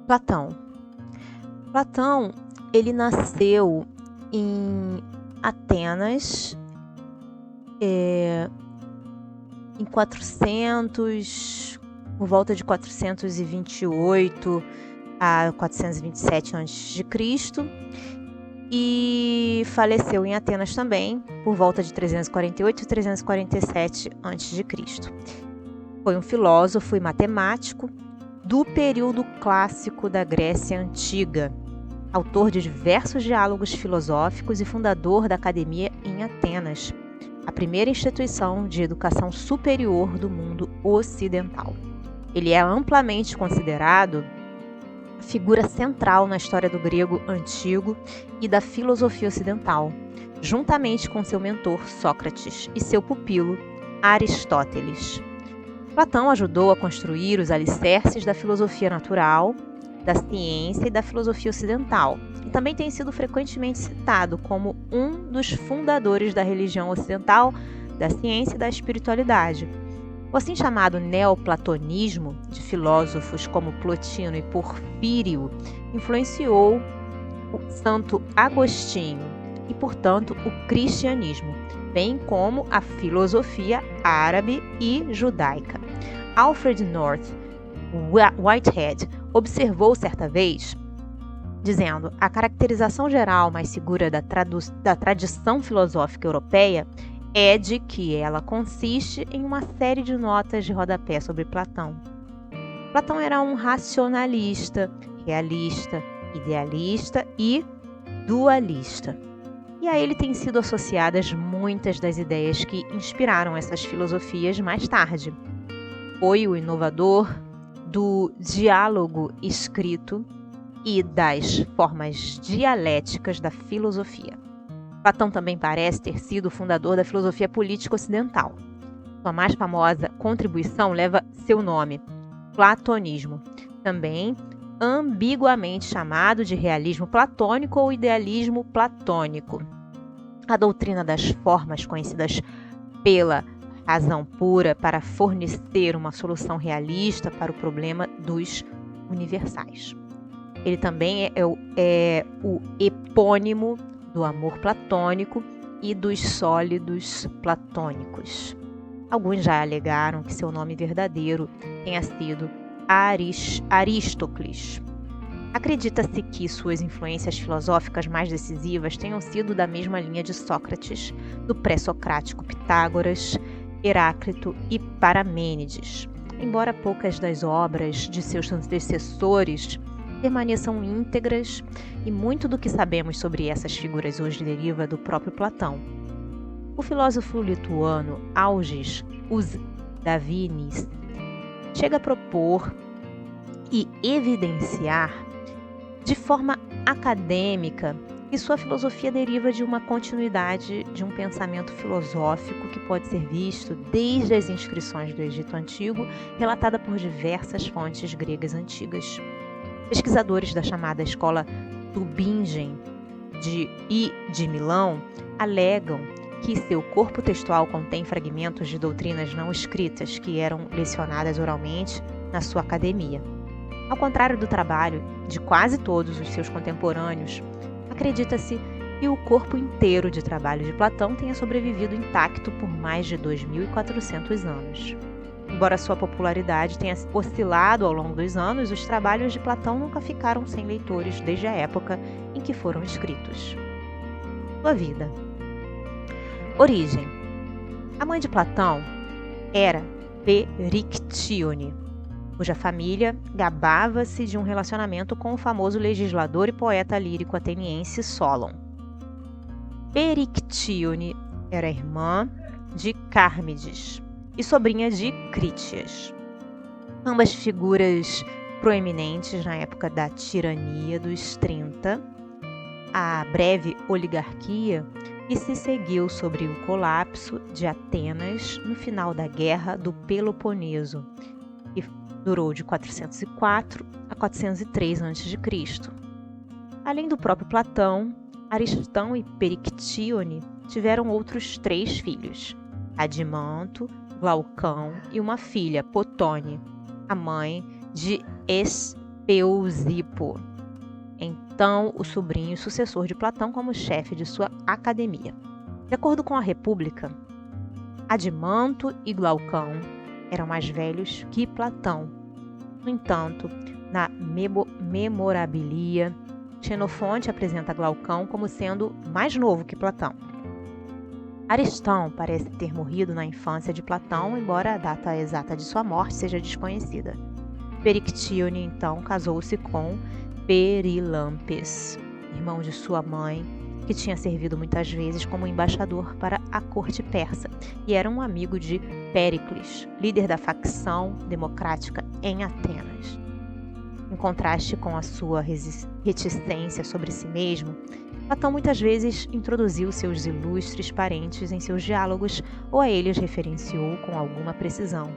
Platão. Platão, ele nasceu em Atenas, em 400, por volta de 428 a 427 a.C., e faleceu em Atenas também, por volta de 348 e 347 a.C. Foi um filósofo e matemático do período clássico da Grécia Antiga, autor de diversos diálogos filosóficos e fundador da Academia em Atenas, a primeira instituição de educação superior do mundo ocidental. Ele é amplamente considerado figura central na história do grego antigo e da filosofia ocidental, juntamente com seu mentor Sócrates e seu pupilo Aristóteles. Platão ajudou a construir os alicerces da filosofia natural, da ciência e da filosofia ocidental, e também tem sido frequentemente citado como um dos fundadores da religião ocidental, da ciência e da espiritualidade. O assim chamado neoplatonismo, de filósofos como Plotino e Porfírio, influenciou o Santo Agostinho e, portanto, o cristianismo, bem como a filosofia árabe e judaica. Alfred North Whitehead observou certa vez, dizendo: a caracterização geral mais segura da tradição filosófica europeia é de que ela consiste em uma série de notas de rodapé sobre Platão. Platão era um racionalista, realista, idealista e dualista. E a ele têm sido associadas muitas das ideias que inspiraram essas filosofias mais tarde. Foi o inovador do diálogo escrito e das formas dialéticas da filosofia. Platão também parece ter sido o fundador da filosofia política ocidental. Sua mais famosa contribuição leva seu nome, platonismo, também ambiguamente chamado de realismo platônico ou idealismo platônico. A doutrina das formas conhecidas pela razão pura para fornecer uma solução realista para o problema dos universais. Ele também é o epônimo do amor platônico e dos sólidos platônicos. Alguns já alegaram que seu nome verdadeiro tenha sido Aristócles. Acredita-se que suas influências filosóficas mais decisivas tenham sido da mesma linha de Sócrates, do pré-socrático Pitágoras, Heráclito e Parmênides. Embora poucas das obras de seus antecessores permaneçam íntegras, e muito do que sabemos sobre essas figuras hoje deriva do próprio Platão. O filósofo lituano Algis Uzdavinis chega a propor e evidenciar de forma acadêmica que sua filosofia deriva de uma continuidade de um pensamento filosófico que pode ser visto desde as inscrições do Egito Antigo, relatada por diversas fontes gregas antigas. Pesquisadores da chamada Escola Tübingen de Milão alegam que seu corpo textual contém fragmentos de doutrinas não escritas que eram lecionadas oralmente na sua academia. Ao contrário do trabalho de quase todos os seus contemporâneos, acredita-se que o corpo inteiro de trabalho de Platão tenha sobrevivido intacto por mais de 2.400 anos. Embora sua popularidade tenha oscilado ao longo dos anos, os trabalhos de Platão nunca ficaram sem leitores desde a época em que foram escritos. Sua vida. Origem. A mãe de Platão era Perictíone, cuja família gabava-se de um relacionamento com o famoso legislador e poeta lírico ateniense Solon. Perictíone era irmã de Cármides e sobrinha de Crítias, ambas figuras proeminentes na época da tirania dos 30, a breve oligarquia que se seguiu sobre o colapso de Atenas no final da Guerra do Peloponeso, que durou de 404 a 403 a.C. Além do próprio Platão, Aristão e Perictíone tiveram outros 3 filhos, Adimanto, Glaucão e uma filha, Potone, a mãe de Peusipo, então o sobrinho e sucessor de Platão como chefe de sua academia. De acordo com a República, Adimanto e Glaucão eram mais velhos que Platão. No entanto, na Memorabilia, Xenofonte apresenta Glaucão como sendo mais novo que Platão. Aristão parece ter morrido na infância de Platão, embora a data exata de sua morte seja desconhecida. Perictíone, então, casou-se com Perilampes, irmão de sua mãe, que tinha servido muitas vezes como embaixador para a corte persa e era um amigo de Péricles, líder da facção democrática em Atenas. Em contraste com a sua reticência sobre si mesmo, Platão muitas vezes introduziu seus ilustres parentes em seus diálogos ou a eles referenciou com alguma precisão.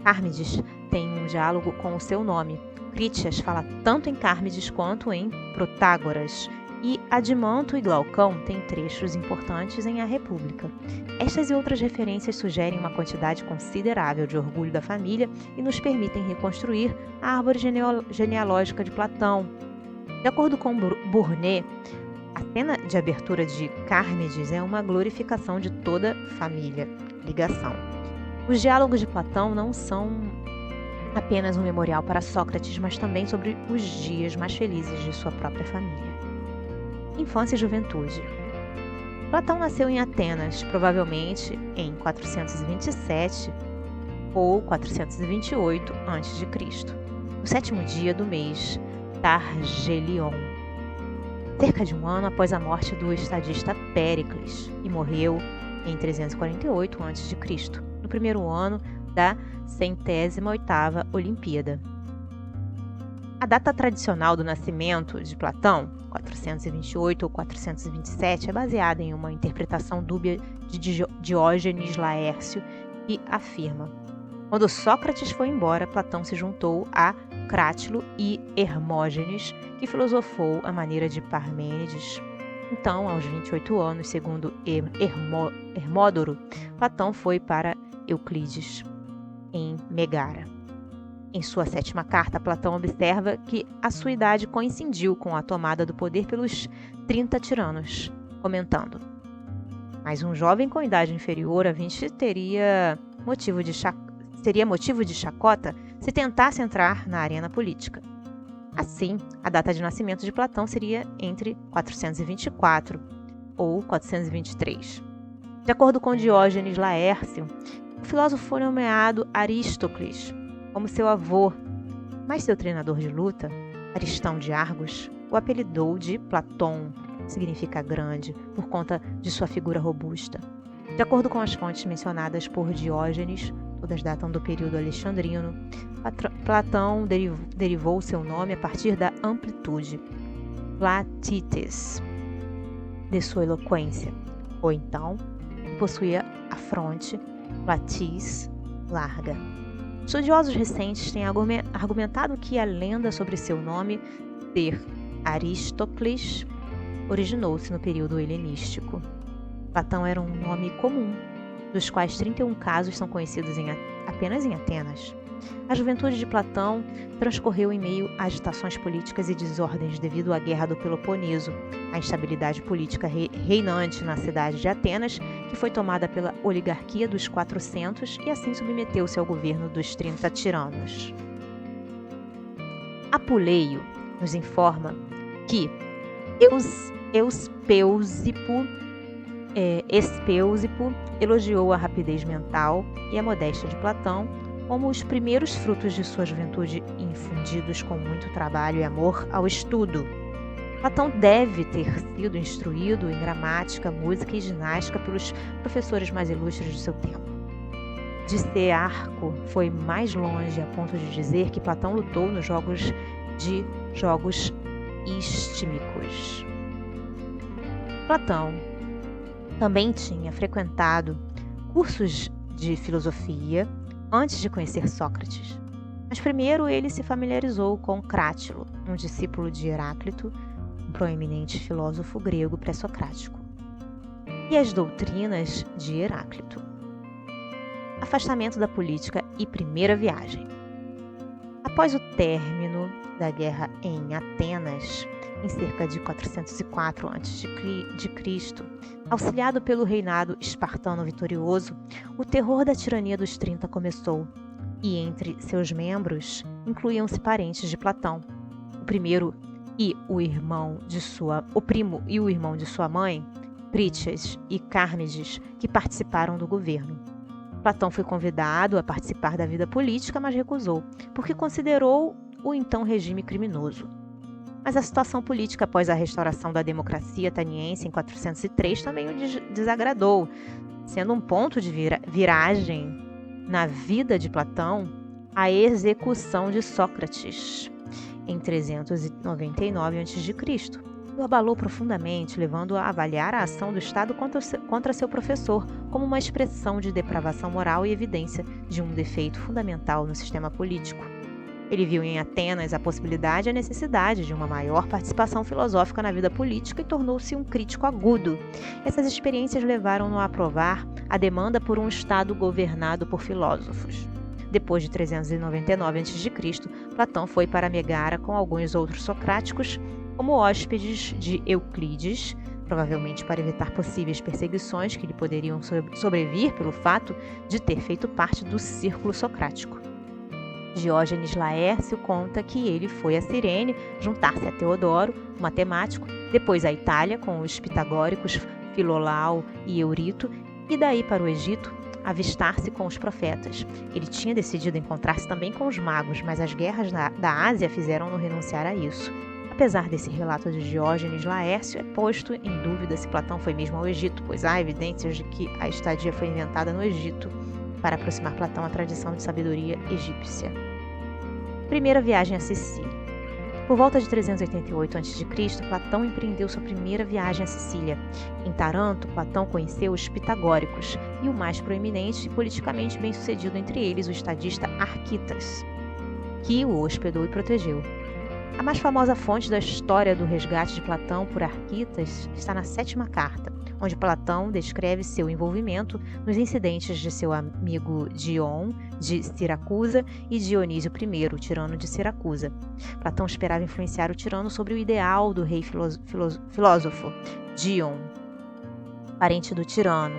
Cármides tem um diálogo com o seu nome. Critias fala tanto em Cármides quanto em Protágoras. E Adimanto e Glaucão têm trechos importantes em A República. Estas e outras referências sugerem uma quantidade considerável de orgulho da família e nos permitem reconstruir a árvore genealógica de Platão. De acordo com Burnet, a cena de abertura de Cármides é uma glorificação de toda família, ligação. Os diálogos de Platão não são apenas um memorial para Sócrates, mas também sobre os dias mais felizes de sua própria família. Infância e juventude. Platão nasceu em Atenas, provavelmente em 427 ou 428 a.C., no sétimo dia do mês Targelion, cerca de um ano após a morte do estadista Péricles, e morreu em 348 a.C., no primeiro ano da 108ª Olimpíada. A data tradicional do nascimento de Platão, 428 ou 427, é baseada em uma interpretação dúbia de Diógenes Laércio, que afirma: quando Sócrates foi embora, Platão se juntou a Crátilo e Hermógenes, que filosofou à maneira de Parmênides. Então, aos 28 anos, segundo Hermódoro, Platão foi para Euclides, em Megara. Em sua sétima carta, Platão observa que a sua idade coincidiu com a tomada do poder pelos 30 tiranos, comentando: mas um jovem com idade inferior a 20 seria motivo de chacota se tentasse entrar na arena política. Assim, a data de nascimento de Platão seria entre 424 ou 423. De acordo com Diógenes Laércio, o filósofo foi nomeado Aristócles como seu avô, mas seu treinador de luta, Aristão de Argos, o apelidou de Platão, que significa grande, por conta de sua figura robusta. De acordo com as fontes mencionadas por Diógenes, todas datam do período alexandrino, Platão derivou seu nome a partir da amplitude, platites, de sua eloquência, ou então, possuía a fronte, platis, larga. Estudiosos recentes têm argumentado que a lenda sobre seu nome ser Aristócles originou-se no período helenístico. Platão era um nome comum, dos quais 31 casos são conhecidos apenas em Atenas. A juventude de Platão transcorreu em meio a agitações políticas e desordens devido à Guerra do Peloponeso, a instabilidade política reinante na cidade de Atenas, que foi tomada pela oligarquia dos 400 e assim submeteu-se ao governo dos 30 tiranos. Apuleio nos informa que Espeusipo elogiou a rapidez mental e a modéstia de Platão como os primeiros frutos de sua juventude infundidos com muito trabalho e amor ao estudo. Platão deve ter sido instruído em gramática, música e ginástica pelos professores mais ilustres de seu tempo. Dicearco foi mais longe a ponto de dizer que Platão lutou nos jogos istmicos. Platão também tinha frequentado cursos de filosofia antes de conhecer Sócrates. Mas primeiro ele se familiarizou com Crátilo, um discípulo de Heráclito, um proeminente filósofo grego pré-socrático, e as doutrinas de Heráclito. Afastamento da política e primeira viagem. Após o término da guerra em Atenas, em cerca de 404 a.C., auxiliado pelo reinado espartano vitorioso, o terror da tirania dos 30 começou, e entre seus membros incluíam-se parentes de Platão. O primo e o irmão de sua mãe, Prítias e Cármides, que participaram do governo. Platão foi convidado a participar da vida política, mas recusou, porque considerou o então regime criminoso. Mas a situação política após a restauração da democracia ateniense em 403 também o desagradou, sendo um ponto de viragem na vida de Platão a execução de Sócrates em 399 a.C. O abalou profundamente, levando-o a avaliar a ação do Estado contra seu professor como uma expressão de depravação moral e evidência de um defeito fundamental no sistema político. Ele viu em Atenas a possibilidade e a necessidade de uma maior participação filosófica na vida política e tornou-se um crítico agudo. Essas experiências levaram-no a aprovar a demanda por um Estado governado por filósofos. Depois de 399 a.C., Platão foi para Megara com alguns outros socráticos como hóspedes de Euclides, provavelmente para evitar possíveis perseguições que lhe poderiam sobrevir pelo fato de ter feito parte do círculo socrático. Diógenes Laércio conta que ele foi a Cirene juntar-se a Teodoro, o matemático, depois à Itália com os pitagóricos Filolau e Eurito, e daí para o Egito, avistar-se com os profetas. Ele tinha decidido encontrar-se também com os magos, mas as guerras da Ásia fizeram-no renunciar a isso. Apesar desse relato de Diógenes Laércio, é posto em dúvida se Platão foi mesmo ao Egito, pois há evidências de que a estadia foi inventada no Egito para aproximar Platão à tradição de sabedoria egípcia. Primeira viagem a Sicília. Por volta de 388 a.C., Platão empreendeu sua primeira viagem à Sicília. Em Taranto, Platão conheceu os pitagóricos e o mais proeminente e politicamente bem-sucedido entre eles, o estadista Arquitas, que o hospedou e protegeu. A mais famosa fonte da história do resgate de Platão por Arquitas está na Sétima Carta, onde Platão descreve seu envolvimento nos incidentes de seu amigo Dion, de Siracusa, e Dionísio I, o tirano de Siracusa. Platão esperava influenciar o tirano sobre o ideal do rei filósofo, Dion, parente do tirano,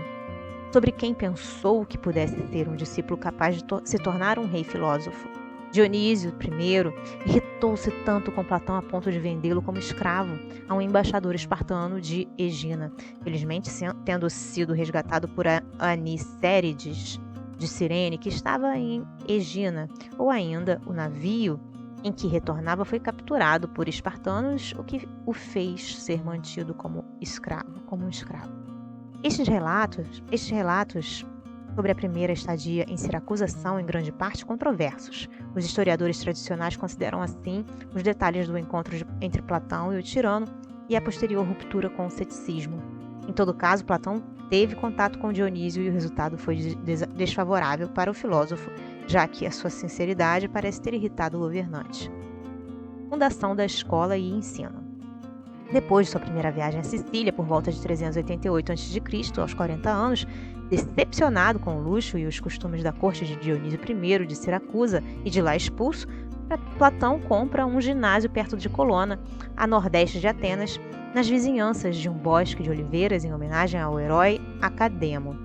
sobre quem pensou que pudesse ser um discípulo capaz de se tornar um rei filósofo. Dionísio I irritou-se tanto com Platão a ponto de vendê-lo como escravo a um embaixador espartano de Egina, felizmente tendo sido resgatado por Anicérides de Cirene, que estava em Egina, ou ainda o navio em que retornava foi capturado por espartanos, o que o fez ser mantido como um escravo. Estes relatos sobre a primeira estadia em Siracusa são, em grande parte, controversos. Os historiadores tradicionais consideram, assim, os detalhes do encontro entre Platão e o tirano e a posterior ruptura com o ceticismo. Em todo caso, Platão teve contato com Dionísio e o resultado foi desfavorável para o filósofo, já que a sua sinceridade parece ter irritado o governante. Fundação da escola e ensino. Depois de sua primeira viagem à Sicília, por volta de 388 a.C., aos 40 anos, decepcionado com o luxo e os costumes da corte de Dionísio I de Siracusa e de lá expulso, Platão compra um ginásio perto de Colona, a nordeste de Atenas, nas vizinhanças de um bosque de oliveiras em homenagem ao herói Academo.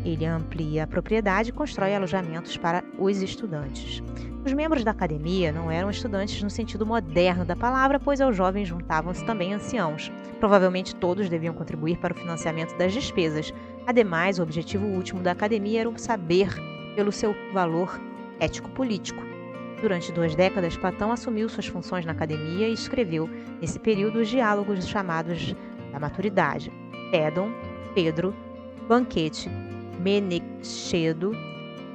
Ele amplia a propriedade e constrói alojamentos para os estudantes. Os membros da academia não eram estudantes no sentido moderno da palavra, pois aos jovens juntavam-se também anciãos. Provavelmente todos deviam contribuir para o financiamento das despesas. Ademais, o objetivo último da academia era o saber pelo seu valor ético-político. Durante 2 décadas, Platão assumiu suas funções na academia e escreveu, nesse período, os diálogos chamados da maturidade: Fédon, Pedro, Banquete, Menexedo,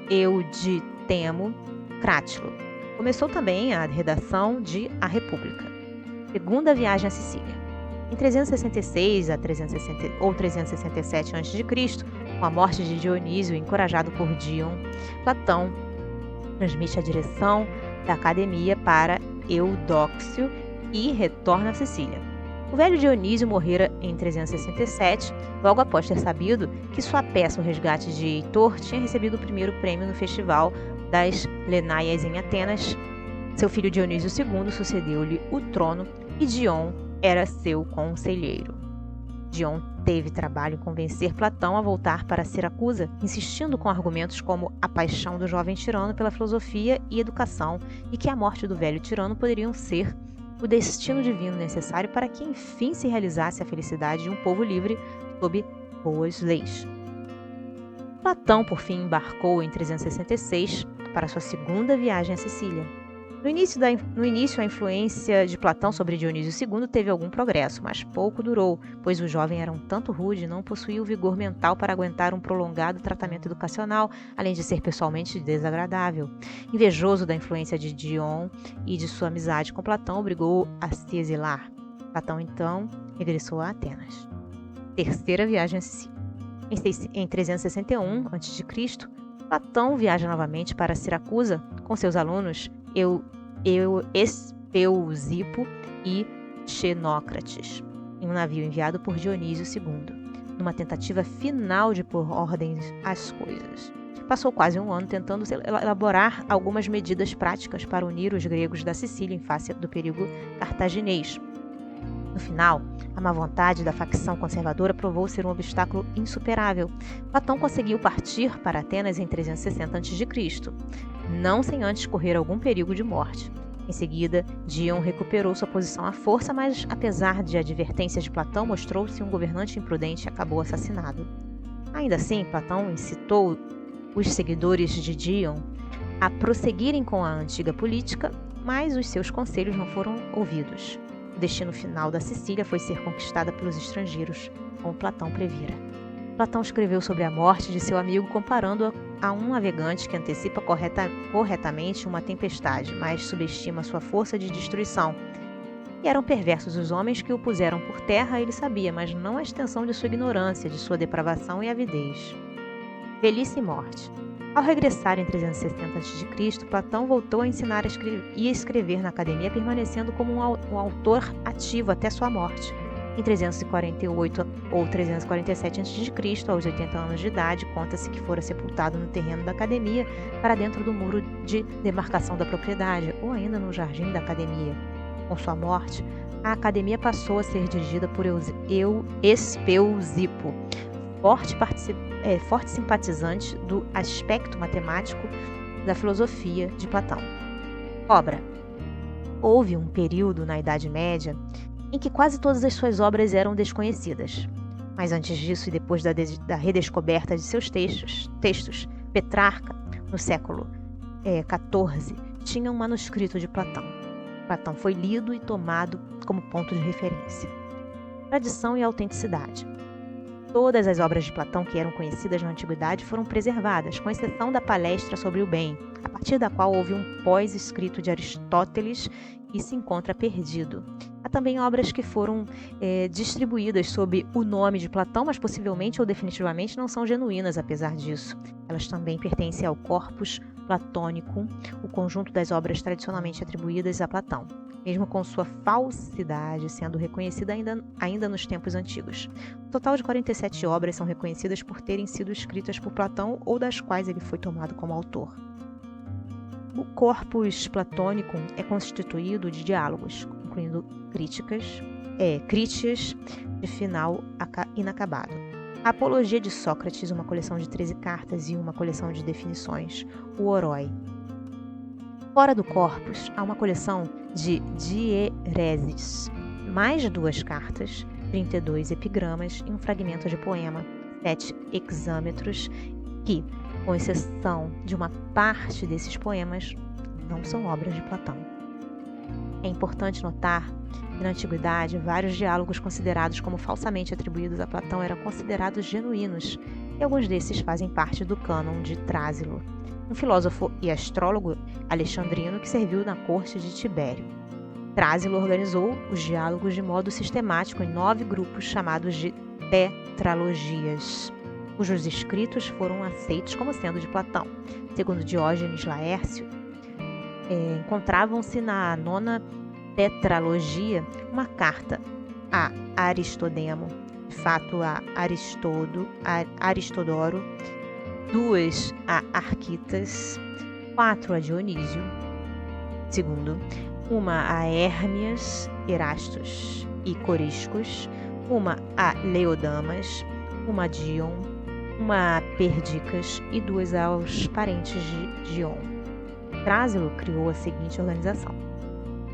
Euditemo, Crátilo. Começou também a redação de A República. Segunda viagem à Sicília. Em 366 ou 367 a.C., com a morte de Dionísio, encorajado por Dion, Platão transmite a direção da academia para Eudóxio e retorna à Sicília. O velho Dionísio morrera em 367, logo após ter sabido que sua peça O Resgate de Heitor tinha recebido o primeiro prêmio no Festival das Lenaias em Atenas, Seu filho Dionísio II sucedeu-lhe o trono e Dion era seu conselheiro. Dion teve trabalho em convencer Platão a voltar para Siracusa, insistindo com argumentos como a paixão do jovem tirano pela filosofia e educação e que a morte do velho tirano poderiam ser o destino divino necessário para que enfim se realizasse a felicidade de um povo livre sob boas leis. Platão, por fim, embarcou em 366 para sua segunda viagem à Sicília. No início, a influência de Platão sobre Dionísio II teve algum progresso, mas pouco durou, pois o jovem era um tanto rude e não possuía o vigor mental para aguentar um prolongado tratamento educacional, além de ser pessoalmente desagradável. Invejoso da influência de Dion e de sua amizade com Platão, obrigou-o a se exilar. Platão, então, regressou a Atenas. Terceira viagem à Sicília. Em 361 a.C., Platão viaja novamente para Siracusa com seus alunos Espeusipo e Xenócrates, em um navio enviado por Dionísio II, numa tentativa final de pôr ordem às coisas. Passou quase um ano tentando elaborar algumas medidas práticas para unir os gregos da Sicília em face do perigo cartaginês. No final, a má vontade da facção conservadora provou ser um obstáculo insuperável. Platão conseguiu partir para Atenas em 360 a.C., não sem antes correr algum perigo de morte. Em seguida, Dion recuperou sua posição à força, mas, apesar de advertências de Platão, mostrou-se um governante imprudente e acabou assassinado. Ainda assim, Platão incitou os seguidores de Dion a prosseguirem com a antiga política, mas os seus conselhos não foram ouvidos. O destino final da Sicília foi ser conquistada pelos estrangeiros, como Platão previra. Platão escreveu sobre a morte de seu amigo comparando-a a um navegante que antecipa corretamente uma tempestade, mas subestima sua força de destruição. E eram perversos os homens que o puseram por terra, ele sabia, mas não a extensão de sua ignorância, de sua depravação e avidez. Velhice e morte. Ao regressar em 360 a.C., Platão voltou a ensinar e a escrever na academia, permanecendo como um autor ativo até sua morte. Em 348 ou 347 a.C., aos 80 anos de idade, conta-se que fora sepultado no terreno da academia, para dentro do muro de demarcação da propriedade, ou ainda no jardim da academia. Com sua morte, a academia passou a ser dirigida por Espeusipo, forte simpatizante do aspecto matemático da filosofia de Platão. Obra. Houve um período na Idade Média em que quase todas as suas obras eram desconhecidas. Mas antes disso e depois da redescoberta de seus textos, Petrarca, no século XIV, tinha um manuscrito de Platão. Platão foi lido e tomado como ponto de referência. Tradição e autenticidade. Todas as obras de Platão que eram conhecidas na antiguidade foram preservadas, com exceção da Palestra sobre o Bem, a partir da qual houve um pós-escrito de Aristóteles e se encontra perdido. Há também obras que foram distribuídas sob o nome de Platão, mas possivelmente ou definitivamente não são genuínas apesar disso. Elas também pertencem ao corpus platônico, o conjunto das obras tradicionalmente atribuídas a Platão, mesmo com sua falsidade sendo reconhecida ainda nos tempos antigos. Um total de 47 obras são reconhecidas por terem sido escritas por Platão ou das quais ele foi tomado como autor. O corpus platônico é constituído de diálogos, incluindo críticas de final inacabado. A Apologia de Sócrates, uma coleção de 13 cartas e uma coleção de definições, o Orói. Fora do corpus, há uma coleção de diereses, mais de 2 cartas, 32 epigramas e um fragmento de poema, 7 hexâmetros, que, com exceção de uma parte desses poemas, não são obras de Platão. É importante notar que na antiguidade, vários diálogos considerados como falsamente atribuídos a Platão eram considerados genuínos, e alguns desses fazem parte do cânon de Trásilo, um filósofo e astrólogo alexandrino que serviu na corte de Tibério. Trásilo organizou os diálogos de modo sistemático em 9 grupos chamados de tetralogias, cujos escritos foram aceitos como sendo de Platão. Segundo Diógenes Laércio, encontravam-se na 9ª tetralogia uma carta a Aristodemo, de fato a Aristodoro, 2 a Arquitas, 4 a Dionísio, II, uma a Hérmias, Erastos e Coriscos, uma a Leodamas, uma a Dion, uma a Perdicas e 2 aos parentes de Dion. Trásilo criou a seguinte organização: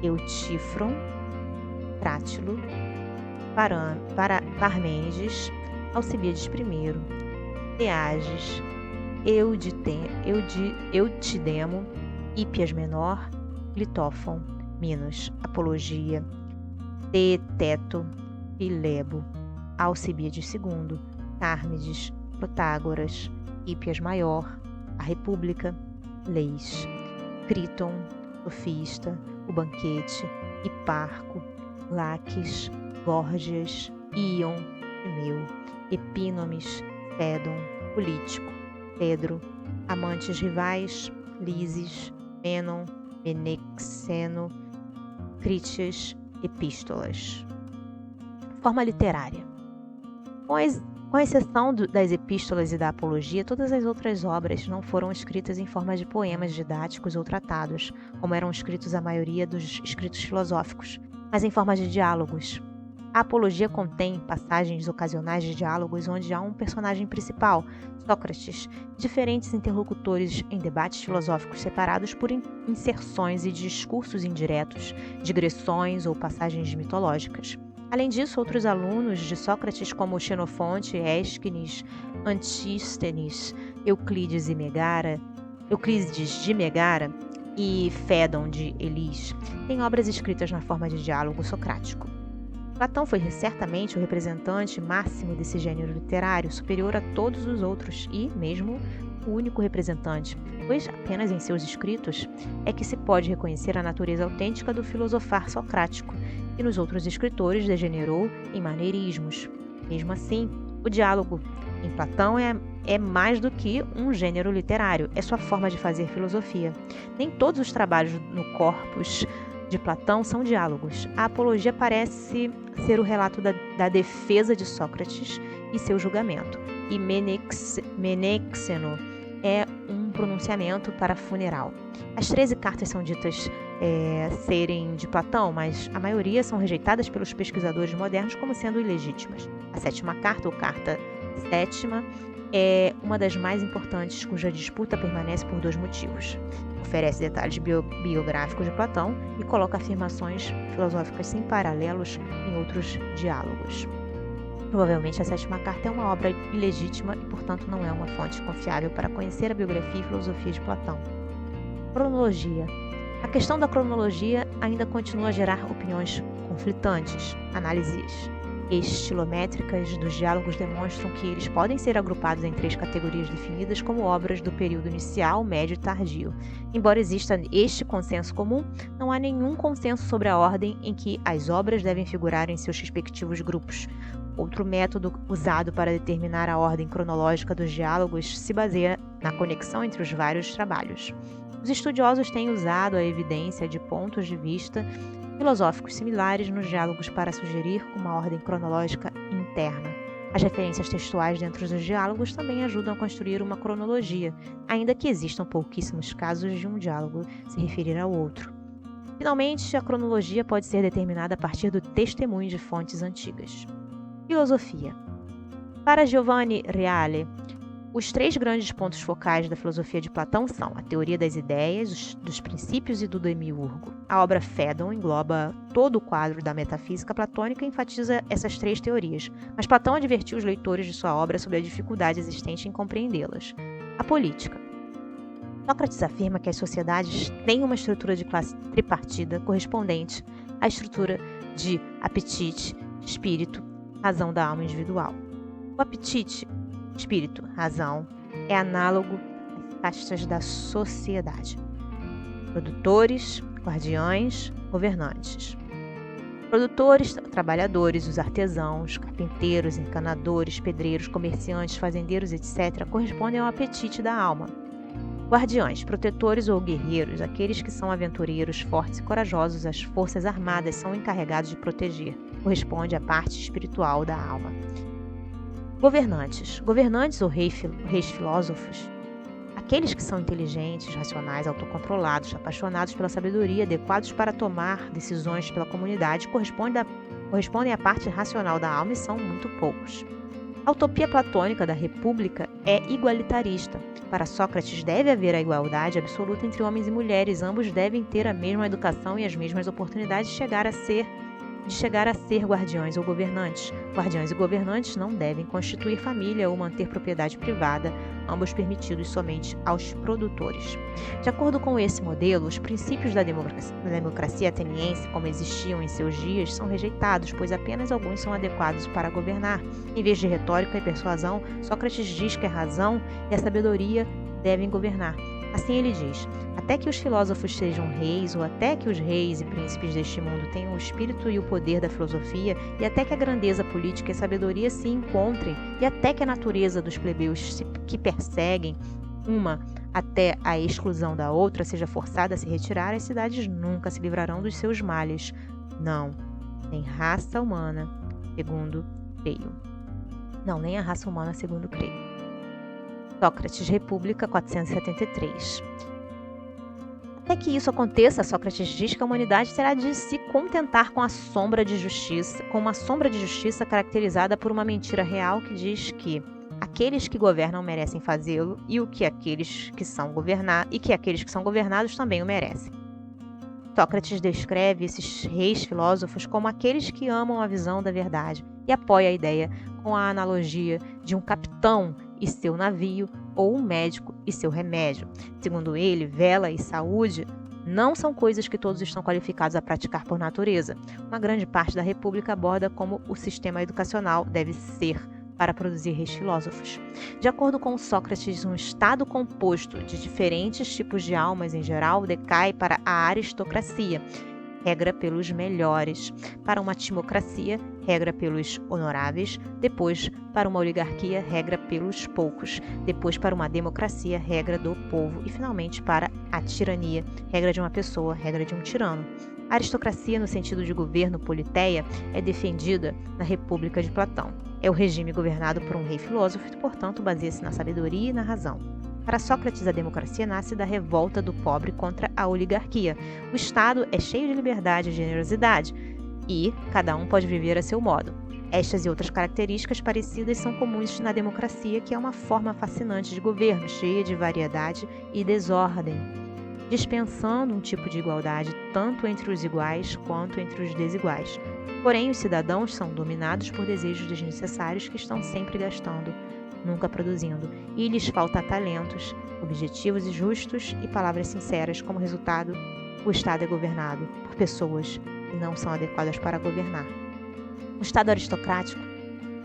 Eutífron, Trátilo, Parmênides, Alcibíades I, Teages, Eutidemo, Hípias Menor, Litófon, Minos, Apologia, Teeteto, Filebo, Alcibíades II, Cármides, Protágoras, Hípias Maior, a República, Leis, Criton, Sofista, o Banquete, Hiparco, Laques, Górgias, Ion, Timeu, Epínomes, Fédon, Político, Pedro, amantes rivais, Lises, Menon, Menexeno, Crítias, Epístolas. Forma literária. Com exceção das epístolas e da apologia, todas as outras obras não foram escritas em forma de poemas didáticos ou tratados, como eram escritos a maioria dos escritos filosóficos, mas em forma de diálogos. A apologia contém passagens ocasionais de diálogos onde há um personagem principal, Sócrates, diferentes interlocutores em debates filosóficos separados por inserções e discursos indiretos, digressões ou passagens mitológicas. Além disso, outros alunos de Sócrates, como Xenofonte, Ésquines, Antístenes, Euclides de Megara e Fédon de Elis, têm obras escritas na forma de diálogo socrático. Platão foi certamente o representante máximo desse gênero literário, superior a todos os outros e, mesmo, o único representante, pois apenas em seus escritos é que se pode reconhecer a natureza autêntica do filosofar socrático, e nos outros escritores degenerou em maneirismos. Mesmo assim, o diálogo em Platão é mais do que um gênero literário, é sua forma de fazer filosofia. Nem todos os trabalhos no corpus de Platão são diálogos. A apologia parece ser o relato da defesa de Sócrates e seu julgamento, e Menexeno é um pronunciamento para funeral. As 13 cartas são ditas serem de Platão, mas a maioria são rejeitadas pelos pesquisadores modernos como sendo ilegítimas. A 7ª carta, ou carta 7ª, é uma das mais importantes, cuja disputa permanece por 2 motivos. Oferece detalhes biográficos de Platão e coloca afirmações filosóficas sem paralelos em outros diálogos. Provavelmente a 7ª carta é uma obra ilegítima e, portanto, não é uma fonte confiável para conhecer a biografia e filosofia de Platão. Cronologia. A questão da cronologia ainda continua a gerar opiniões conflitantes. Análises estilométricas dos diálogos demonstram que eles podem ser agrupados em 3 categorias definidas como obras do período inicial, médio e tardio. Embora exista este consenso comum, não há nenhum consenso sobre a ordem em que as obras devem figurar em seus respectivos grupos. Outro método usado para determinar a ordem cronológica dos diálogos se baseia na conexão entre os vários trabalhos. Os estudiosos têm usado a evidência de pontos de vista filosóficos similares nos diálogos para sugerir uma ordem cronológica interna. As referências textuais dentro dos diálogos também ajudam a construir uma cronologia, ainda que existam pouquíssimos casos de um diálogo se referir ao outro. Finalmente, a cronologia pode ser determinada a partir do testemunho de fontes antigas. Filosofia. Para Giovanni Reale, os 3 grandes pontos focais da filosofia de Platão são a teoria das ideias, dos princípios e do demiurgo. A obra Fédon engloba todo o quadro da metafísica platônica e enfatiza essas 3 teorias, mas Platão advertiu os leitores de sua obra sobre a dificuldade existente em compreendê-las. A política. Sócrates afirma que as sociedades têm uma estrutura de classe tripartida correspondente à estrutura de apetite, espírito, razão da alma individual. O apetite, espírito, razão, é análogo às castas da sociedade. Produtores, guardiães, governantes. Produtores, trabalhadores, os artesãos, carpinteiros, encanadores, pedreiros, comerciantes, fazendeiros, etc., correspondem ao apetite da alma. Guardiães, protetores ou guerreiros, aqueles que são aventureiros, fortes e corajosos, as forças armadas são encarregados de proteger, corresponde à parte espiritual da alma. Governantes ou reis filósofos, Aqueles que são inteligentes, racionais, autocontrolados, apaixonados pela sabedoria, adequados para tomar decisões pela comunidade, correspondem à parte racional da alma e são muito poucos. A utopia platônica da república é igualitarista. Para Sócrates, deve haver a igualdade absoluta entre homens e mulheres. Ambos devem ter a mesma educação e as mesmas oportunidades de chegar a ser guardiões ou governantes. Guardiões e governantes não devem constituir família ou manter propriedade privada, ambos permitidos somente aos produtores. De acordo com esse modelo, os princípios da democracia ateniense, como existiam em seus dias, são rejeitados, pois apenas alguns são adequados para governar. Em vez de retórica e persuasão, Sócrates diz que a razão e a sabedoria devem governar. Assim ele diz: até que os filósofos sejam reis, ou até que os reis e príncipes deste mundo tenham o espírito e o poder da filosofia, e até que a grandeza política e a sabedoria se encontrem, e até que a natureza dos plebeus que perseguem uma até a exclusão da outra seja forçada a se retirar, as cidades nunca se livrarão dos seus males. Não, nem raça humana, segundo creio. Não, nem a raça humana, segundo creio. Sócrates, República, 473. Até que isso aconteça, Sócrates diz que a humanidade terá de se contentar com uma sombra de justiça caracterizada por uma mentira real que diz que aqueles que governam merecem fazê-lo e que aqueles que são governados também o merecem. Sócrates descreve esses reis filósofos como aqueles que amam a visão da verdade e apoia a ideia com a analogia de um capitão e seu navio, ou um médico e seu remédio. Segundo ele, vela e saúde não são coisas que todos estão qualificados a praticar por natureza. Uma grande parte da República aborda como o sistema educacional deve ser para produzir reis filósofos. De acordo com Sócrates, um estado composto de diferentes tipos de almas em geral decai para a aristocracia, regra pelos melhores, para uma timocracia, regra pelos honoráveis, depois para uma oligarquia, regra pelos poucos, depois para uma democracia, regra do povo e finalmente para a tirania, regra de uma pessoa, regra de um tirano. A aristocracia, no sentido de governo politeia, é defendida na República de Platão. É o regime governado por um rei filósofo e, portanto, baseia-se na sabedoria e na razão. Para Sócrates, a democracia nasce da revolta do pobre contra a oligarquia. O Estado é cheio de liberdade e generosidade, e cada um pode viver a seu modo. Estas e outras características parecidas são comuns na democracia, que é uma forma fascinante de governo, cheia de variedade e desordem, dispensando um tipo de igualdade tanto entre os iguais quanto entre os desiguais. Porém, os cidadãos são dominados por desejos desnecessários que estão sempre gastando, nunca produzindo, e lhes falta talentos, objetivos e justos e palavras sinceras. Como resultado, o Estado é governado por pessoas que não são adequadas para governar. O Estado aristocrático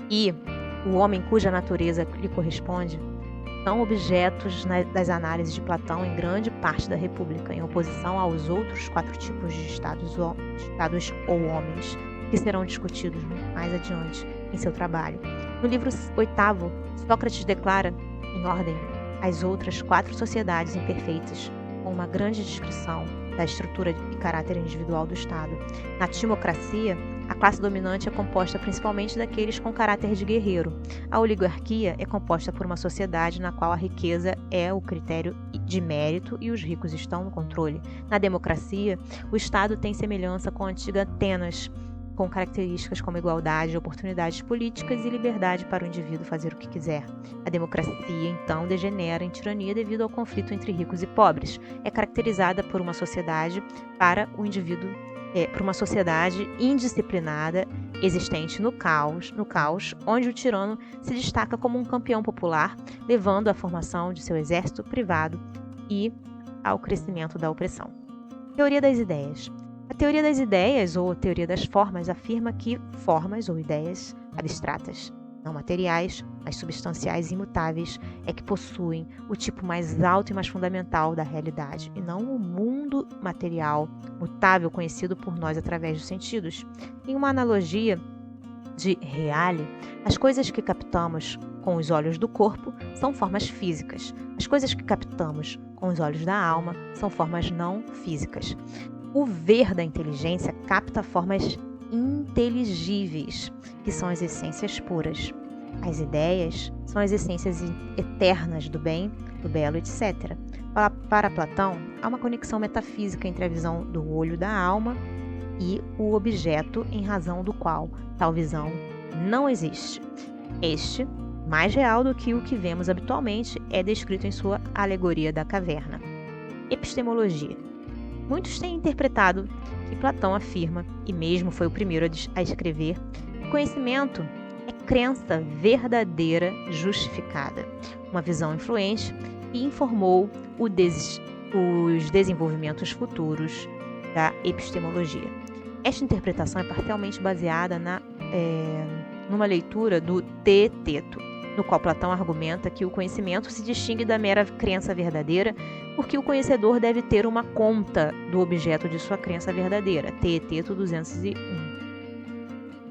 e o homem cuja natureza lhe corresponde são objetos das análises de Platão em grande parte da República, em oposição aos outros 4 tipos de estados ou homens, que serão discutidos mais adiante em seu trabalho. No livro 8º, Sócrates declara, em ordem, as outras 4 sociedades imperfeitas, com uma grande descrição da estrutura e caráter individual do Estado. Na timocracia, a classe dominante é composta principalmente daqueles com caráter de guerreiro. A oligarquia é composta por uma sociedade na qual a riqueza é o critério de mérito e os ricos estão no controle. Na democracia, o Estado tem semelhança com a antiga Atenas, com características como igualdade, oportunidades políticas e liberdade para o indivíduo fazer o que quiser. A democracia, então, degenera em tirania devido ao conflito entre ricos e pobres. É caracterizada por uma sociedade por uma sociedade indisciplinada, existente no caos, onde o tirano se destaca como um campeão popular, levando à formação de seu exército privado e ao crescimento da opressão. Teoria das ideias. A teoria das ideias, ou teoria das formas, afirma que formas ou ideias abstratas, não materiais, mas substanciais e imutáveis, é que possuem o tipo mais alto e mais fundamental da realidade, e não o mundo material, mutável, conhecido por nós através dos sentidos. Em uma analogia de Reale, as coisas que captamos com os olhos do corpo são formas físicas. As coisas que captamos com os olhos da alma são formas não físicas. O ver da inteligência capta formas inteligíveis, que são as essências puras. As ideias são as essências eternas do bem, do belo, etc. Para Platão, há uma conexão metafísica entre a visão do olho da alma e o objeto em razão do qual tal visão não existe. Este, mais real do que o que vemos habitualmente, é descrito em sua Alegoria da Caverna. Epistemologia. Muitos têm interpretado que Platão afirma, e mesmo foi o primeiro a escrever, que conhecimento é crença verdadeira justificada, uma visão influente que informou os desenvolvimentos futuros da epistemologia. Esta interpretação é parcialmente baseada numa leitura do Teeteto, no qual Platão argumenta que o conhecimento se distingue da mera crença verdadeira, porque o conhecedor deve ter uma conta do objeto de sua crença verdadeira, Teeteto 201.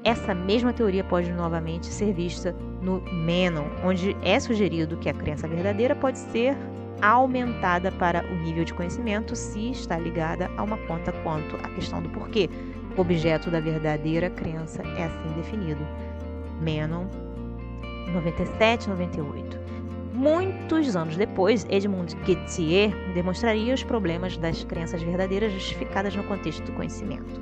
Essa mesma teoria pode novamente ser vista no Mênon, onde é sugerido que a crença verdadeira pode ser aumentada para o nível de conhecimento se está ligada a uma conta quanto à questão do porquê. O objeto da verdadeira crença é assim definido. Mênon 97-98. Muitos anos depois, Edmund Gettier demonstraria os problemas das crenças verdadeiras justificadas no contexto do conhecimento.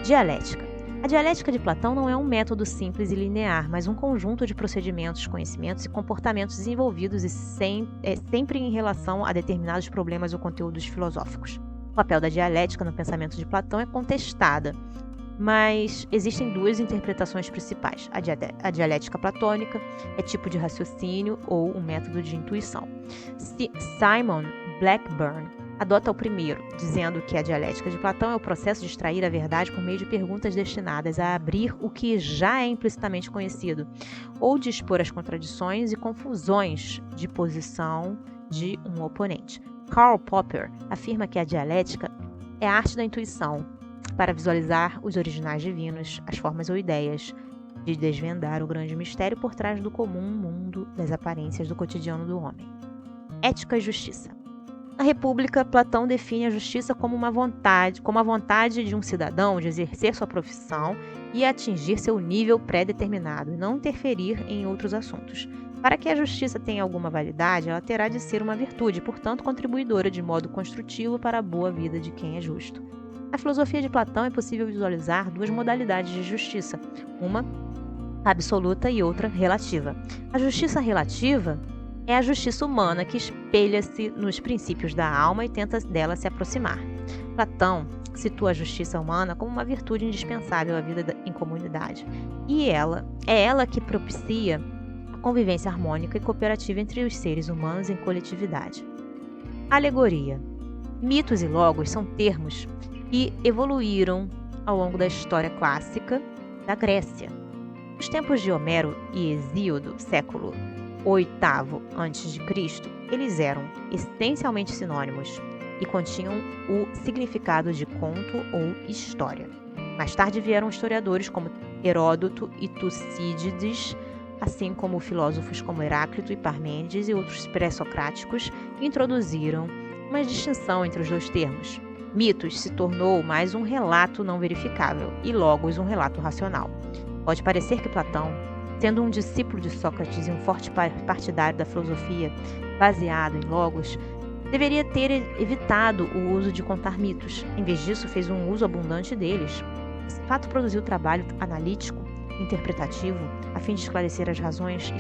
Dialética. A dialética de Platão não é um método simples e linear, mas um conjunto de procedimentos, conhecimentos e comportamentos desenvolvidos sempre em relação a determinados problemas ou conteúdos filosóficos. O papel da dialética no pensamento de Platão é contestada, mas existem duas interpretações principais. A dialética platônica é tipo de raciocínio ou um método de intuição. Simon Blackburn adota o primeiro, dizendo que a dialética de Platão é o processo de extrair a verdade por meio de perguntas destinadas a abrir o que já é implicitamente conhecido, ou de expor as contradições e confusões de posição de um oponente. Karl Popper afirma que a dialética é a arte da intuição, para visualizar os originais divinos, as formas ou ideias, de desvendar o grande mistério por trás do comum mundo das aparências do cotidiano do homem. Ética e justiça. Na República, Platão define a justiça como a vontade de um cidadão de exercer sua profissão e atingir seu nível pré-determinado, e não interferir em outros assuntos. Para que a justiça tenha alguma validade, ela terá de ser uma virtude, portanto contribuidora de modo construtivo para a boa vida de quem é justo. Na filosofia de Platão é possível visualizar duas modalidades de justiça, uma absoluta e outra relativa. A justiça relativa é a justiça humana que espelha-se nos princípios da alma e tenta dela se aproximar. Platão situa a justiça humana como uma virtude indispensável à vida em comunidade, e é ela que propicia a convivência harmônica e cooperativa entre os seres humanos em coletividade. Alegoria. Mitos e logos são termos que evoluíram ao longo da história clássica da Grécia. Nos tempos de Homero e Hesíodo, século VIII a.C., eles eram essencialmente sinônimos e continham o significado de conto ou história. Mais tarde vieram historiadores como Heródoto e Tucídides, assim como filósofos como Heráclito e Parmênides e outros pré-socráticos, que introduziram uma distinção entre os dois termos. Mitos se tornou mais um relato não verificável e logos um relato racional. Pode parecer que Platão, sendo um discípulo de Sócrates e um forte partidário da filosofia baseado em logos, deveria ter evitado o uso de contar mitos. Em vez disso, fez um uso abundante deles. Esse fato produziu trabalho analítico, interpretativo, a fim de esclarecer as razões e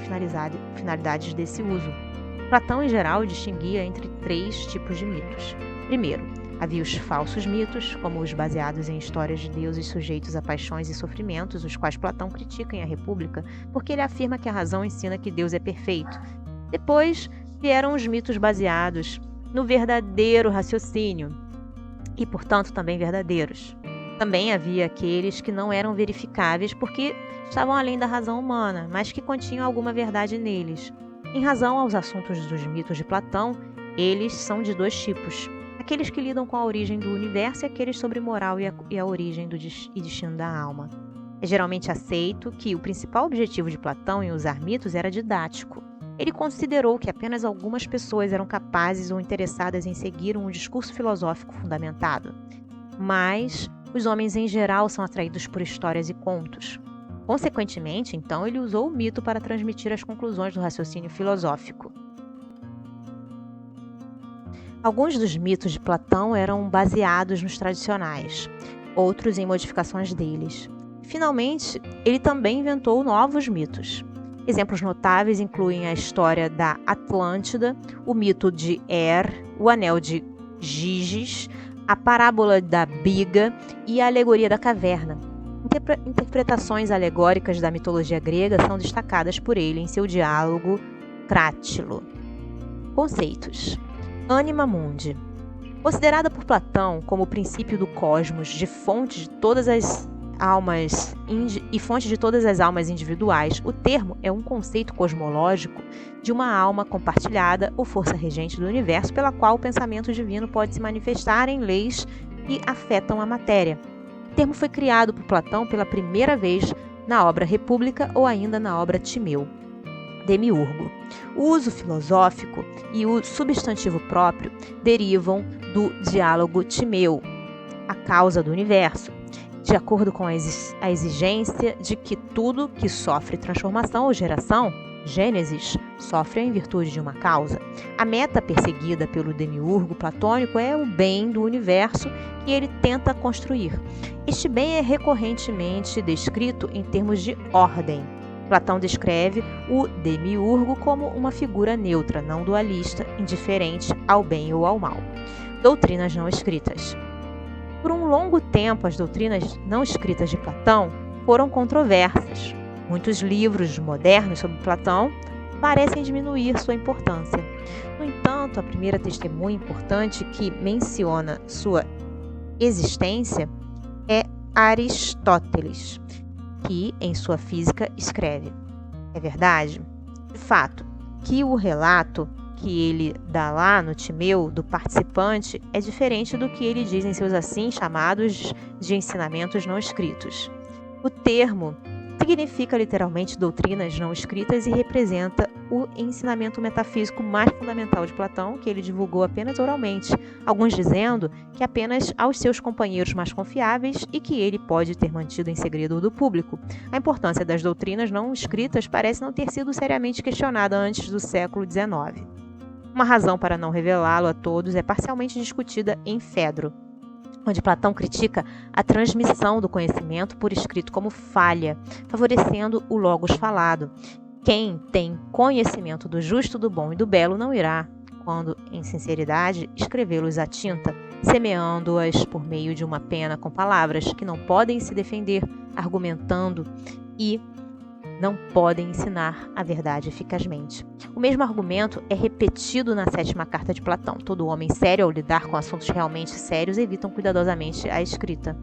finalidades desse uso. Platão, em geral, distinguia entre três tipos de mitos. Primeiro, havia os falsos mitos, como os baseados em histórias de deuses sujeitos a paixões e sofrimentos, os quais Platão critica em A República, porque ele afirma que a razão ensina que Deus é perfeito. Depois vieram os mitos baseados no verdadeiro raciocínio, e, portanto, também verdadeiros. Também havia aqueles que não eram verificáveis porque estavam além da razão humana, mas que continham alguma verdade neles. Em razão aos assuntos dos mitos de Platão, eles são de dois tipos: aqueles que lidam com a origem do universo e aqueles sobre moral e a origem e destino da alma. É geralmente aceito que o principal objetivo de Platão em usar mitos era didático. Ele considerou que apenas algumas pessoas eram capazes ou interessadas em seguir um discurso filosófico fundamentado, mas os homens em geral são atraídos por histórias e contos. Consequentemente, então, ele usou o mito para transmitir as conclusões do raciocínio filosófico. Alguns dos mitos de Platão eram baseados nos tradicionais, outros em modificações deles. Finalmente, ele também inventou novos mitos. Exemplos notáveis incluem a história da Atlântida, o mito de o anel de Giges, a parábola da biga e a alegoria da caverna. Interpretações alegóricas da mitologia grega são destacadas por ele em seu diálogo Crátilo. Conceitos. Anima mundi. Considerada por Platão como o princípio do cosmos, de fonte de todas as almas e fonte de todas as almas individuais, o termo é um conceito cosmológico de uma alma compartilhada ou força regente do universo pela qual o pensamento divino pode se manifestar em leis que afetam a matéria. O termo foi criado por Platão pela primeira vez na obra República ou ainda na obra Timeu. Demiurgo. O uso filosófico e o substantivo próprio derivam do diálogo Timeu, a causa do universo, de acordo com a exigência de que tudo que sofre transformação ou geração, Gênesis, sofre em virtude de uma causa. A meta perseguida pelo demiurgo platônico é o bem do universo que ele tenta construir. Este bem é recorrentemente descrito em termos de ordem. Platão descreve o demiurgo como uma figura neutra, não dualista, indiferente ao bem ou ao mal. Doutrinas não escritas. Por um longo tempo, as doutrinas não escritas de Platão foram controversas. Muitos livros modernos sobre Platão parecem diminuir sua importância. No entanto, a primeira testemunha importante que menciona sua existência é Aristóteles, que, em sua Física, escreve: é verdade, de fato, que o relato que ele dá lá no Timeu do participante é diferente do que ele diz em seus assim chamados de ensinamentos não escritos. O termo significa literalmente doutrinas não escritas e representa o ensinamento metafísico mais fundamental de Platão, que ele divulgou apenas oralmente, alguns dizendo que apenas aos seus companheiros mais confiáveis e que ele pode ter mantido em segredo do público. A importância das doutrinas não escritas parece não ter sido seriamente questionada antes do século XIX. Uma razão para não revelá-lo a todos é parcialmente discutida em Fedro, onde Platão critica a transmissão do conhecimento por escrito como falha, favorecendo o logos falado. Quem tem conhecimento do justo, do bom e do belo não irá, quando, em sinceridade, escrevê-los à tinta, semeando-as por meio de uma pena com palavras que não podem se defender, argumentando e não podem ensinar a verdade eficazmente. O mesmo argumento é repetido na 7ª carta de Platão. Todo homem sério, ao lidar com assuntos realmente sérios, evitam cuidadosamente a escrita.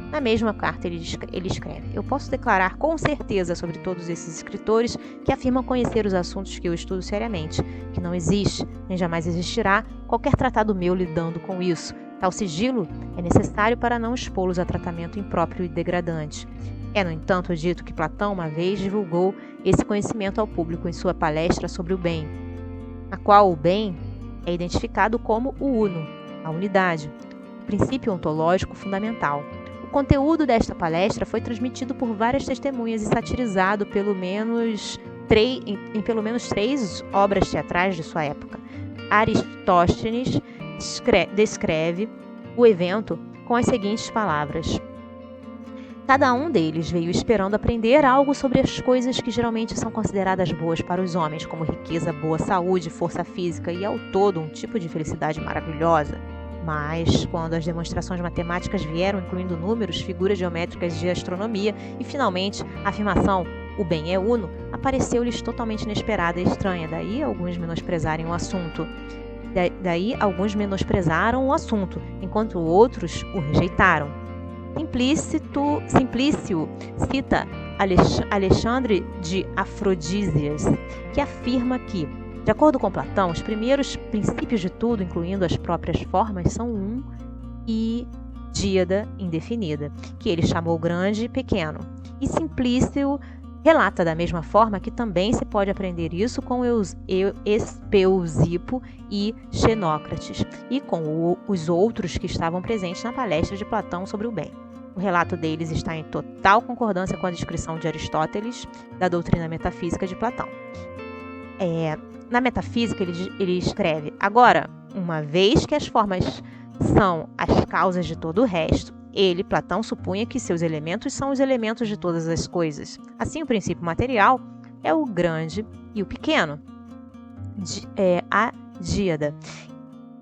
Na mesma carta ele escreve: eu posso declarar com certeza sobre todos esses escritores que afirmam conhecer os assuntos que eu estudo seriamente, que não existe, nem jamais existirá, qualquer tratado meu lidando com isso. Tal sigilo é necessário para não expô-los a tratamento impróprio e degradante. É, no entanto, dito que Platão uma vez divulgou esse conhecimento ao público em sua palestra sobre o bem, na qual o bem é identificado como o uno, a unidade, o princípio ontológico fundamental. O conteúdo desta palestra foi transmitido por várias testemunhas e satirizado em pelo menos 3 obras teatrais de sua época. Aristóteles descreve o evento com as seguintes palavras: cada um deles veio esperando aprender algo sobre as coisas que geralmente são consideradas boas para os homens, como riqueza, boa saúde, força física e, ao todo, um tipo de felicidade maravilhosa. Mas, quando as demonstrações matemáticas vieram, incluindo números, figuras geométricas de astronomia e, finalmente, a afirmação "o bem é uno", apareceu-lhes totalmente inesperada e estranha. Daí, alguns menosprezaram o assunto. Enquanto outros o rejeitaram. Simplício cita Alexandre de Afrodísias, que afirma que, de acordo com Platão, os primeiros princípios de tudo, incluindo as próprias formas, são um e díada indefinida, que ele chamou grande e pequeno. E Simplício relata da mesma forma que também se pode aprender isso com Espeusipo e Xenócrates, e com os outros que estavam presentes na palestra de Platão sobre o bem. O relato deles está em total concordância com a descrição de Aristóteles da doutrina metafísica de Platão. Na metafísica, ele escreve: agora, uma vez que as formas são as causas de todo o resto, ele, Platão, supunha que seus elementos são os elementos de todas as coisas. Assim, o princípio material é o grande e o pequeno, a díada,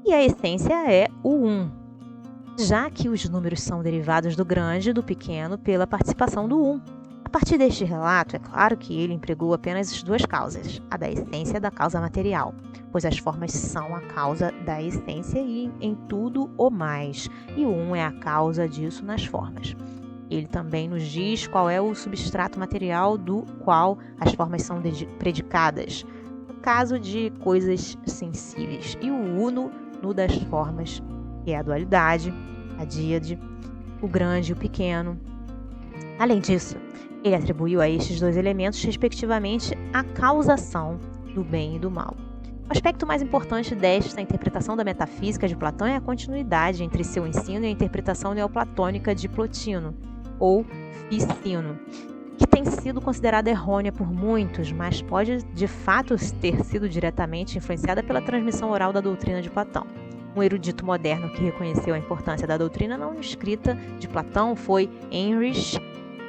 e a essência é o já que os números são derivados do grande e do pequeno pela participação do A partir deste relato, é claro que ele empregou apenas as duas causas, a da essência e a da causa material, pois as formas são a causa da essência e em tudo o mais, e o é a causa disso nas formas. Ele também nos diz qual é o substrato material do qual as formas são predicadas, no caso de coisas sensíveis, e o uno no das formas, que é a dualidade, a díade, o grande e o pequeno. Além disso, ele atribuiu a estes dois elementos, respectivamente, a causação do bem e do mal. O aspecto mais importante desta interpretação da metafísica de Platão é a continuidade entre seu ensino e a interpretação neoplatônica de Plotino, ou Ficino, que tem sido considerada errônea por muitos, mas pode de fato ter sido diretamente influenciada pela transmissão oral da doutrina de Platão. Um erudito moderno que reconheceu a importância da doutrina não escrita de Platão foi Heinrich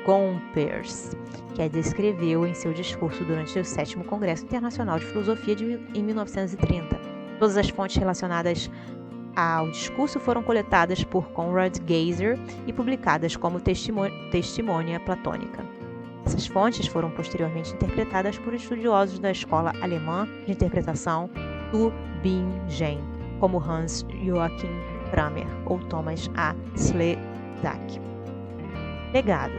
Gompers, que a descreveu em seu discurso durante o 7º Congresso Internacional de Filosofia em 1930. Todas as fontes relacionadas ao discurso foram coletadas por Conrad Geiser e publicadas como testemunha platônica. Essas fontes foram posteriormente interpretadas por estudiosos da escola alemã de interpretação Tübingen, como Hans Joachim Kramer ou Thomas A. Sledak. Legado.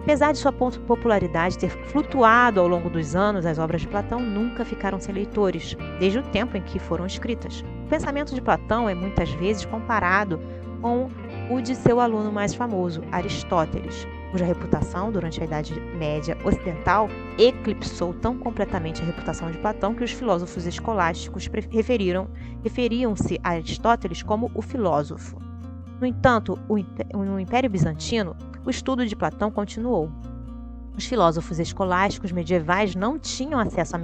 Apesar de sua popularidade ter flutuado ao longo dos anos, as obras de Platão nunca ficaram sem leitores, desde o tempo em que foram escritas. O pensamento de Platão é muitas vezes comparado com o de seu aluno mais famoso, Aristóteles, cuja reputação durante a Idade Média Ocidental eclipsou tão completamente a reputação de Platão que os filósofos escolásticos referiam-se a Aristóteles como o filósofo. No entanto, no Império Bizantino, o estudo de Platão continuou. Os filósofos escolásticos medievais não tinham acesso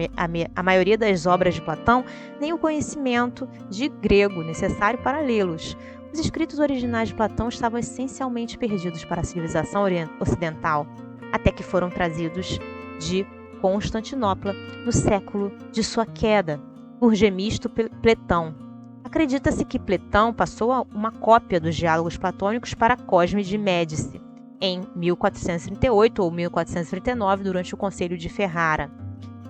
à maioria das obras de Platão, nem o conhecimento de grego necessário para lê-los. Os escritos originais de Platão estavam essencialmente perdidos para a civilização ocidental, até que foram trazidos de Constantinopla no século de sua queda, por Gemisto Pletão. Acredita-se que Pletão passou uma cópia dos diálogos platônicos para Cosme de Médici, em 1438 ou 1439, durante o Concílio de Ferrara,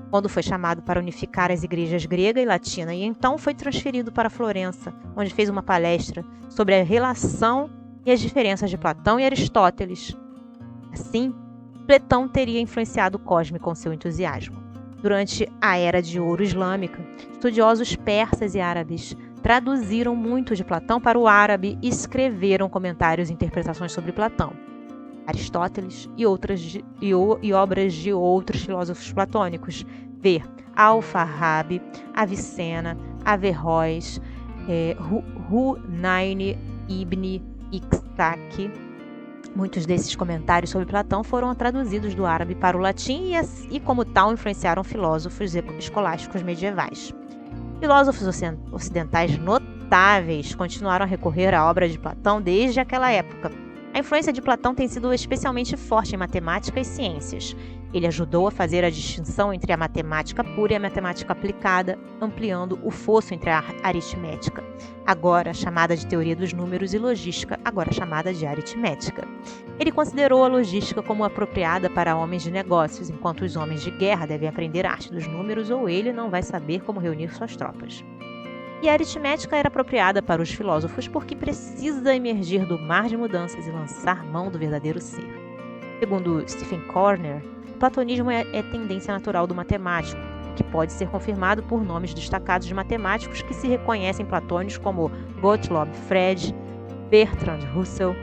quando foi chamado para unificar as igrejas grega e latina, e então foi transferido para Florença, onde fez uma palestra sobre a relação e as diferenças de Platão e Aristóteles. Assim, Platão teria influenciado Cosme com seu entusiasmo. Durante a Era de Ouro Islâmica, estudiosos persas e árabes traduziram muito de Platão para o árabe e escreveram comentários e interpretações sobre Platão, Aristóteles e obras de outros filósofos platônicos. Ver Al-Farabi, Avicena, Averroes, Hunayn ibn Ishaq. Muitos desses comentários sobre Platão foram traduzidos do árabe para o latim e como tal, influenciaram filósofos escolásticos medievais. Filósofos ocidentais notáveis continuaram a recorrer à obra de Platão desde aquela época. A influência de Platão tem sido especialmente forte em matemática e ciências. Ele ajudou a fazer a distinção entre a matemática pura e a matemática aplicada, ampliando o fosso entre a aritmética, agora chamada de teoria dos números, e logística, agora chamada de aritmética. Ele considerou a logística como apropriada para homens de negócios, enquanto os homens de guerra devem aprender a arte dos números ou ele não vai saber como reunir suas tropas. E a aritmética era apropriada para os filósofos porque precisa emergir do mar de mudanças e lançar mão do verdadeiro ser. Segundo Stephen Corner, o platonismo é tendência natural do matemático, que pode ser confirmado por nomes destacados de matemáticos que se reconhecem platônicos como Gottlob Frege, Bertrand Russell,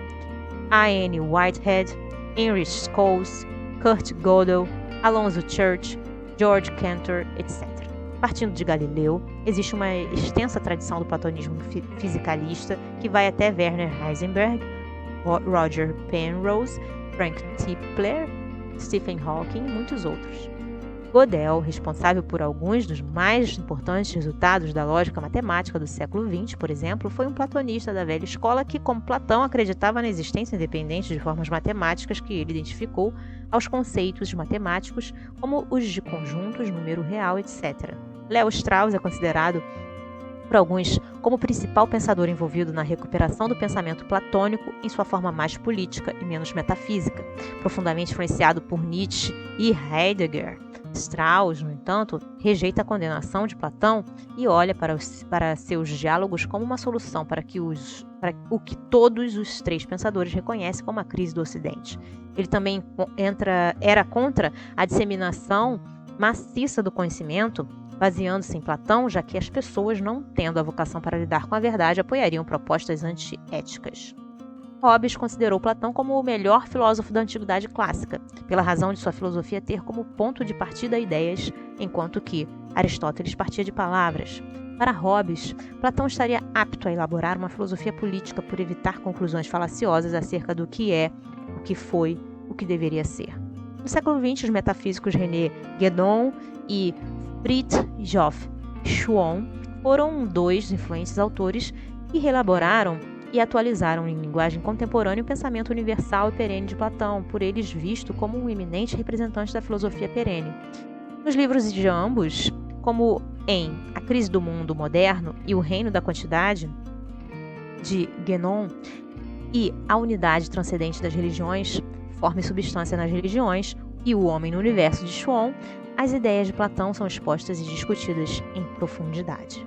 A.N. Whitehead, Heinrich Scholz, Kurt Gödel, Alonzo Church, George Cantor, etc. Partindo de Galileu, existe uma extensa tradição do platonismo fisicalista que vai até Werner Heisenberg, Roger Penrose, Frank Tipler, Stephen Hawking e muitos outros. Gödel, responsável por alguns dos mais importantes resultados da lógica matemática do século XX, por exemplo, foi um platonista da velha escola que, como Platão, acreditava na existência independente de formas matemáticas que ele identificou aos conceitos matemáticos, como os de conjuntos, número real, etc. Leo Strauss é considerado por alguns como o principal pensador envolvido na recuperação do pensamento platônico em sua forma mais política e menos metafísica, profundamente influenciado por Nietzsche e Heidegger. Strauss, no entanto, rejeita a condenação de Platão e olha para seus diálogos como uma solução para o que todos os três pensadores reconhecem como a crise do Ocidente. Ele também era contra a disseminação maciça do conhecimento, baseando-se em Platão, já que as pessoas, não tendo a vocação para lidar com a verdade, apoiariam propostas antiéticas. Hobbes considerou Platão como o melhor filósofo da antiguidade clássica, pela razão de sua filosofia ter como ponto de partida ideias, enquanto que Aristóteles partia de palavras. Para Hobbes, Platão estaria apto a elaborar uma filosofia política por evitar conclusões falaciosas acerca do que é, o que foi, o que deveria ser. No século XX, os metafísicos René Guénon e Fritjof Schuon foram dois influentes autores que reelaboraram e atualizaram em linguagem contemporânea o pensamento universal e perene de Platão, por eles visto como um eminente representante da filosofia perene. Nos livros de ambos, como em A Crise do Mundo Moderno e O Reino da Quantidade, de Guénon, e A Unidade Transcendente das Religiões, Forma e Substância nas Religiões, e O Homem no Universo, de Schuon, as ideias de Platão são expostas e discutidas em profundidade.